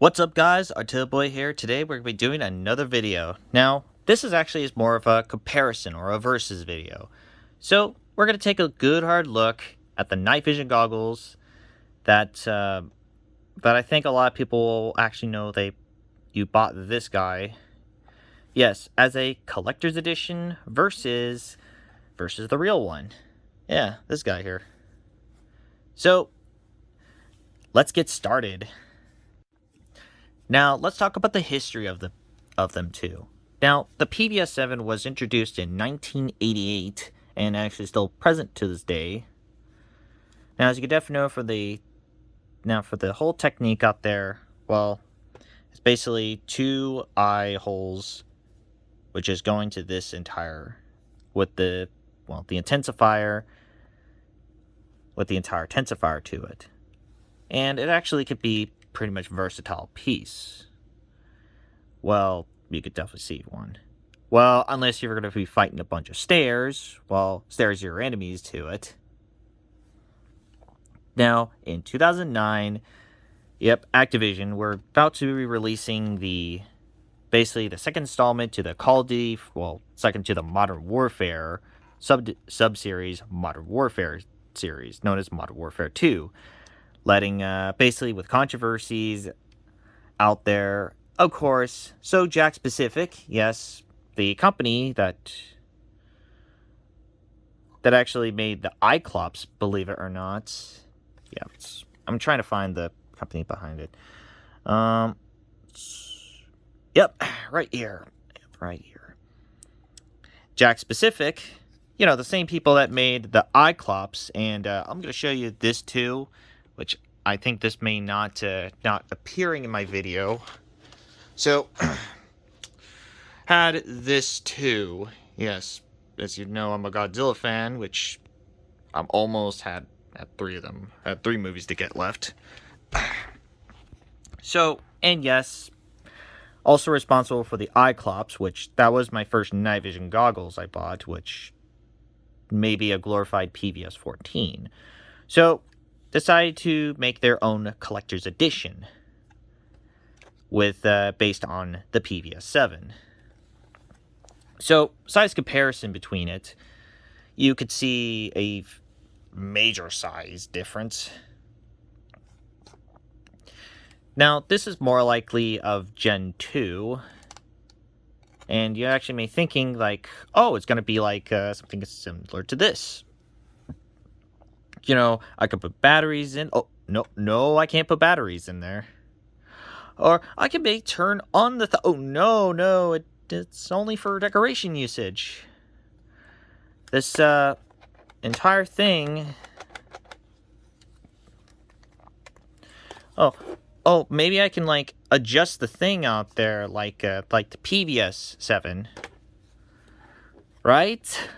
What's up guys, Boy here. Today we're going to be doing another video. Now, this is more of a comparison or a versus video. So, we're going to take a good hard look at the night vision goggles that I think a lot of people will actually know you bought this guy. Yes, as a collector's edition versus the real one. Yeah, this guy here. So, let's get started. Now, let's talk about the history of them too. Now, the PVS-7 was introduced in 1988 and actually still present to this day. Now, as you can definitely know for the whole technique out there, well, it's basically two eye holes, which is going to this entire with the intensifier with the entire intensifier to it, and it actually could be pretty much versatile piece. Well, you could definitely see one. Well, unless you're going to be fighting a bunch of stairs. Well, stairs are your enemies to it. Now, in 2009, Activision were about to be releasing basically the second installment to the Call of Duty, second to the Modern Warfare sub-series, Modern Warfare series, known as Modern Warfare 2. Letting, basically with controversies out there, of course. So Jack Specific, yes, the company that actually made the Iclops, believe it or not. Yeah, I'm trying to find the company behind it. Yep, right here. Jack Specific, the same people that made the Iclops, and I'm going to show you this too, which I think this may not appearing in my video. So, had this too. Yes, as you know, I'm a Godzilla fan, which I'm almost had three of them. I had 3 movies to get left. So, and yes, also responsible for the Iclops, which that was my first night vision goggles I bought, which may be a glorified PVS-14. So, decided to make their own collector's edition with based on the PVS-7. So, size comparison between it, you could see a major size difference. Now, this is more likely of Gen 2, and you actually may be thinking like, oh, it's going to be like something similar to this. I could put batteries in. Oh, no, I can't put batteries in there. Or I can turn on the... oh, no, it's only for decoration usage. This entire thing... Oh, maybe I can, adjust the thing out there like the PVS-7. Right?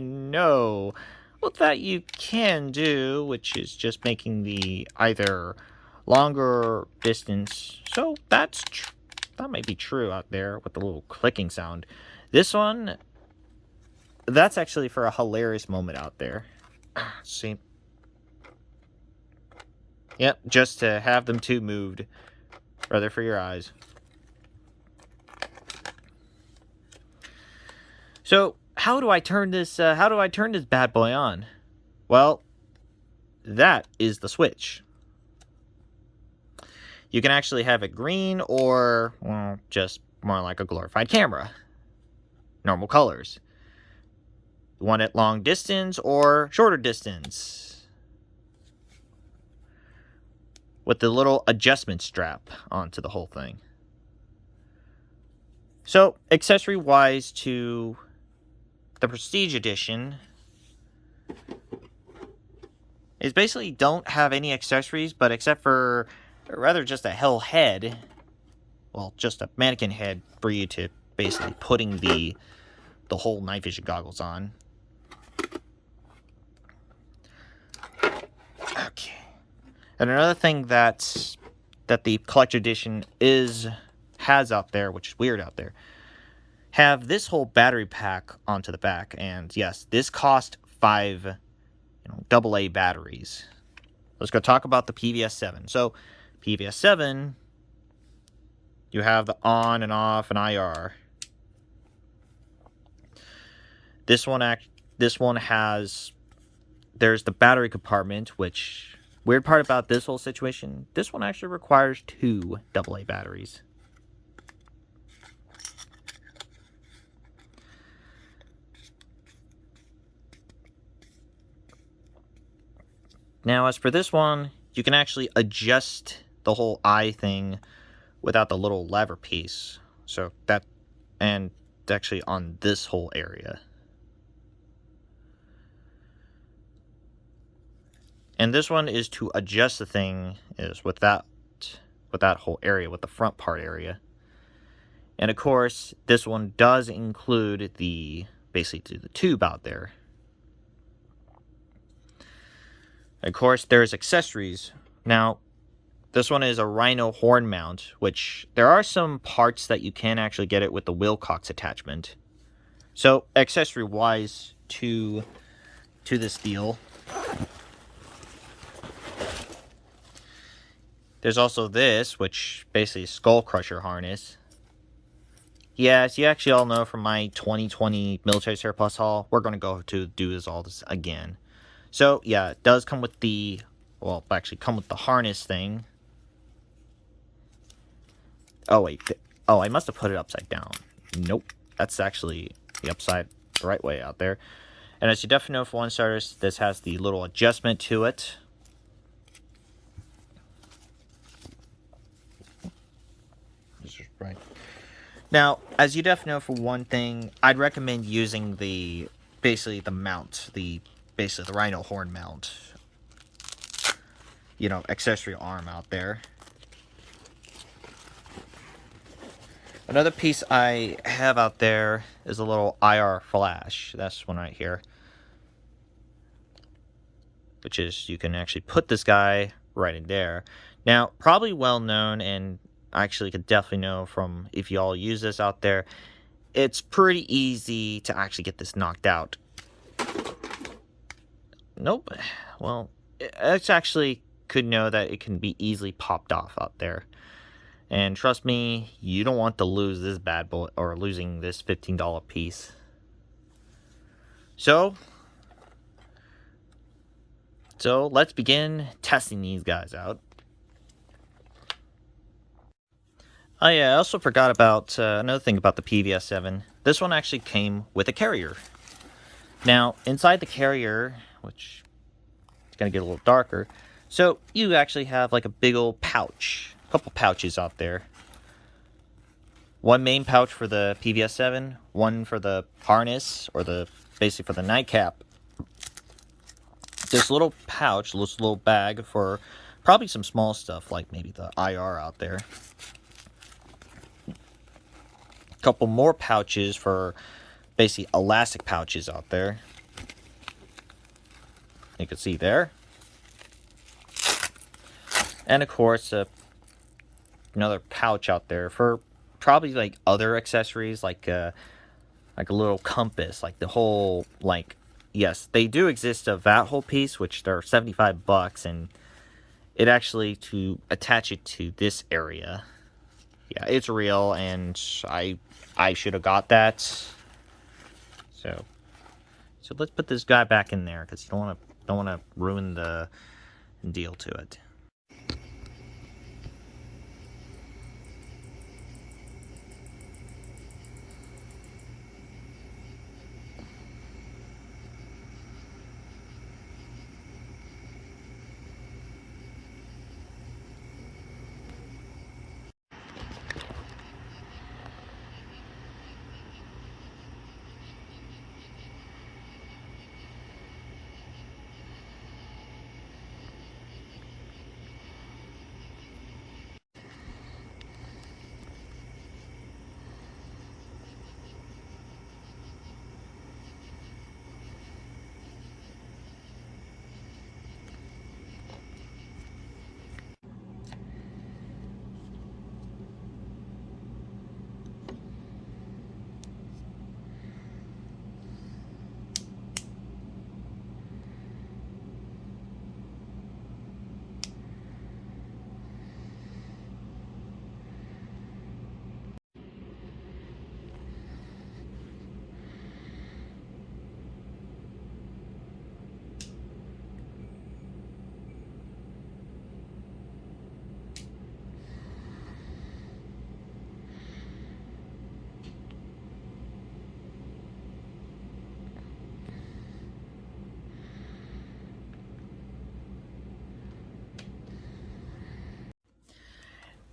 No. Well, that you can do, which is just making the either longer distance. So that might be true out there with the little clicking sound. This one, that's actually for a hilarious moment out there. See? Yep, just to have them two moved, rather for your eyes. So, how do I turn this bad boy on? Well, that is the switch. You can actually have it green or, well, just more like a glorified camera. Normal colors. You want it long distance or shorter distance. With the little adjustment strap onto the whole thing. So, accessory-wise to the Prestige Edition is basically don't have any accessories, but except for rather just a hell head, well, just a mannequin head for you to basically putting the whole night vision goggles on. Okay. And another thing that the collector edition has out there, which is weird out there, have this whole battery pack onto the back, and yes, this cost 5 AA batteries. Let's go talk about the PVS-7. So, PVS-7 You have the on and off and IR. This one has, there's the battery compartment, which, weird part about this whole situation, this one actually requires 2 AA batteries. Now, as for this one, you can actually adjust the whole eye thing without the little lever piece. So that, and actually on this whole area. And this one is to adjust the thing is with that whole area, with the front part area. And of course, this one does include basically the tube out there. Of course, there's accessories. Now, this one is a Rhino horn mount, which there are some parts that you can actually get it with the Wilcox attachment. So, accessory-wise to this deal, there's also this, which basically is Skull Crusher harness. Yeah, as you actually all know from my 2020 military surplus haul, we're going to go to do this again. So, yeah, it does come with the, well, actually come with the harness thing. Oh, wait. Oh, I must have put it upside down. Nope. That's actually the right way out there. And as you definitely know, for one starters, this has the little adjustment to it. This is right. Now, as you definitely know, for one thing, I'd recommend using basically the mount, basically the Rhino horn mount. You know, accessory arm out there. Another piece I have out there is a little IR flash. That's one right here. Which is, you can actually put this guy right in there. Now, probably well known, and actually could definitely know from if you all use this out there, it's pretty easy to actually get this knocked out. Nope. Well, it's actually could know that it can be easily popped off out there. And trust me, you don't want to lose this bad boy, or losing this $15 piece. So let's begin testing these guys out. Oh yeah, I also forgot about another thing about the PVS-7. This one actually came with a carrier. Now, inside the carrier, which is going to get a little darker, so you actually have like a big old pouch. A couple pouches out there. One main pouch for the PVS-7, one for the harness, or basically for the nightcap. This little pouch, this little bag for probably some small stuff, like maybe the IR out there. A couple more pouches for basically elastic pouches out there. You can see there. And of course, another pouch out there for probably like other accessories, like a little compass, like the whole, like, yes, they do exist of that whole piece, which they're $75, and it actually, to attach it to this area, yeah, it's real, and I should have got that. So let's put this guy back in there, because you don't want to ruin the deal to it.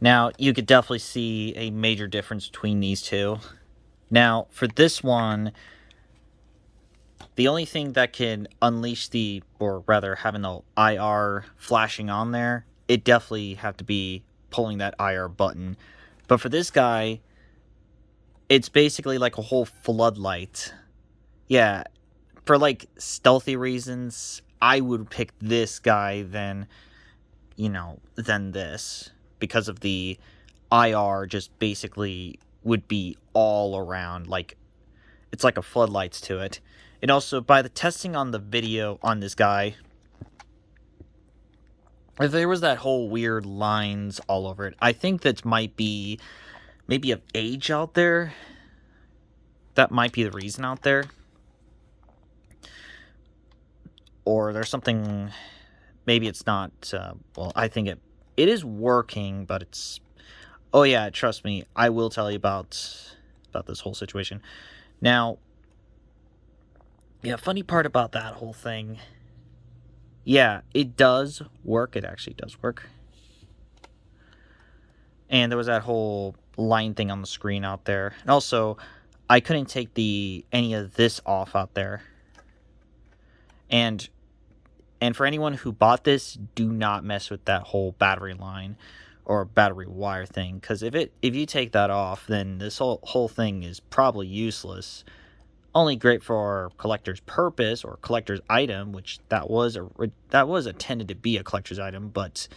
Now, you could definitely see a major difference between these two. Now, for this one, the only thing that can unleash the, or rather having the IR flashing on there, it definitely have to be pulling that IR button. But for this guy, it's basically like a whole floodlight. Yeah, for like stealthy reasons, I would pick this guy than this, because of the IR just basically would be all around, like it's like a floodlights to it. And also, by the testing on the video on this guy, if there was that whole weird lines all over it, I think that might be maybe of age out there. That might be the reason out there. Or there's something, maybe it's not, well, I think it is working, but it's, oh yeah, trust me, I will tell you about this whole situation. Now, yeah, funny part about that whole thing, yeah, it does work, it actually does work. And there was that whole line thing on the screen out there. And also, I couldn't take any of this off out there. And for anyone who bought this, do not mess with that whole battery line or battery wire thing, because if you take that off, then this whole thing is probably useless. Only great for collector's purpose or collector's item, which that was intended to be a collector's item. But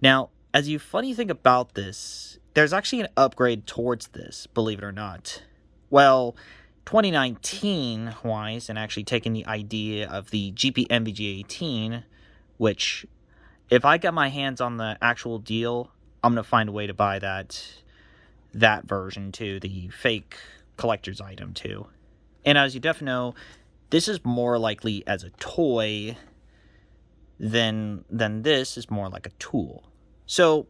now, as you funny thing about this, there's actually an upgrade towards this, believe it or not. Well, 2019 wise, and actually taking the idea of the GP MVG18, which if I get my hands on the actual deal, I'm gonna find a way to buy that version too, the fake collector's item too. And as you definitely know, this is more likely as a toy than this is more like a tool. So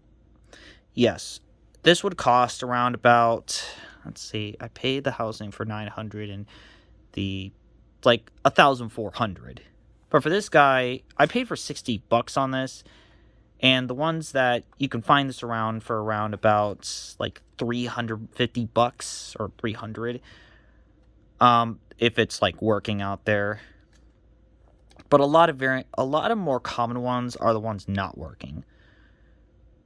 yes, this would cost around about, let's see, I paid the housing for $900 and the like $1,400. But for this guy, I paid for $60 on this. And the ones that you can find this around for around about like $350 or $300. If it's like working out there. But a lot of more common ones are the ones not working.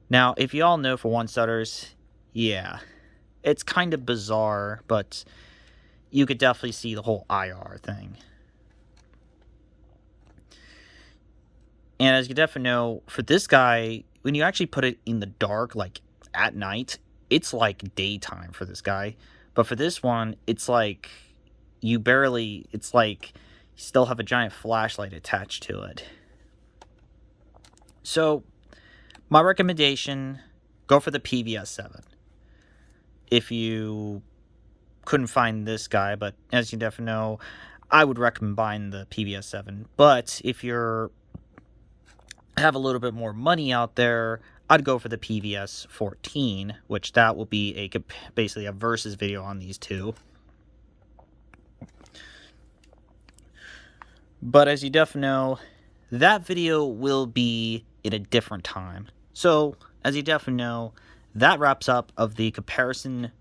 Now, if you all know for one starters, yeah, it's kind of bizarre, but you could definitely see the whole IR thing. And as you definitely know, for this guy, when you actually put it in the dark, like at night, it's like daytime for this guy. But for this one, it's like it's like you still have a giant flashlight attached to it. So, my recommendation, go for the PVS-7. If you couldn't find this guy, but as you definitely know, I would recommend buying the PVS-7. But if you're have a little bit more money out there, I'd go for the PVS-14, which that will be basically a versus video on these two. But as you definitely know, that video will be in a different time. So, as you definitely know, that wraps up of the comparison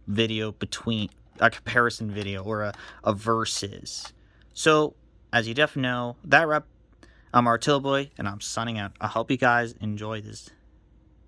video between a comparison video or a versus. So, as you definitely know, I'm Boy, and I'm signing out. I hope you guys enjoy this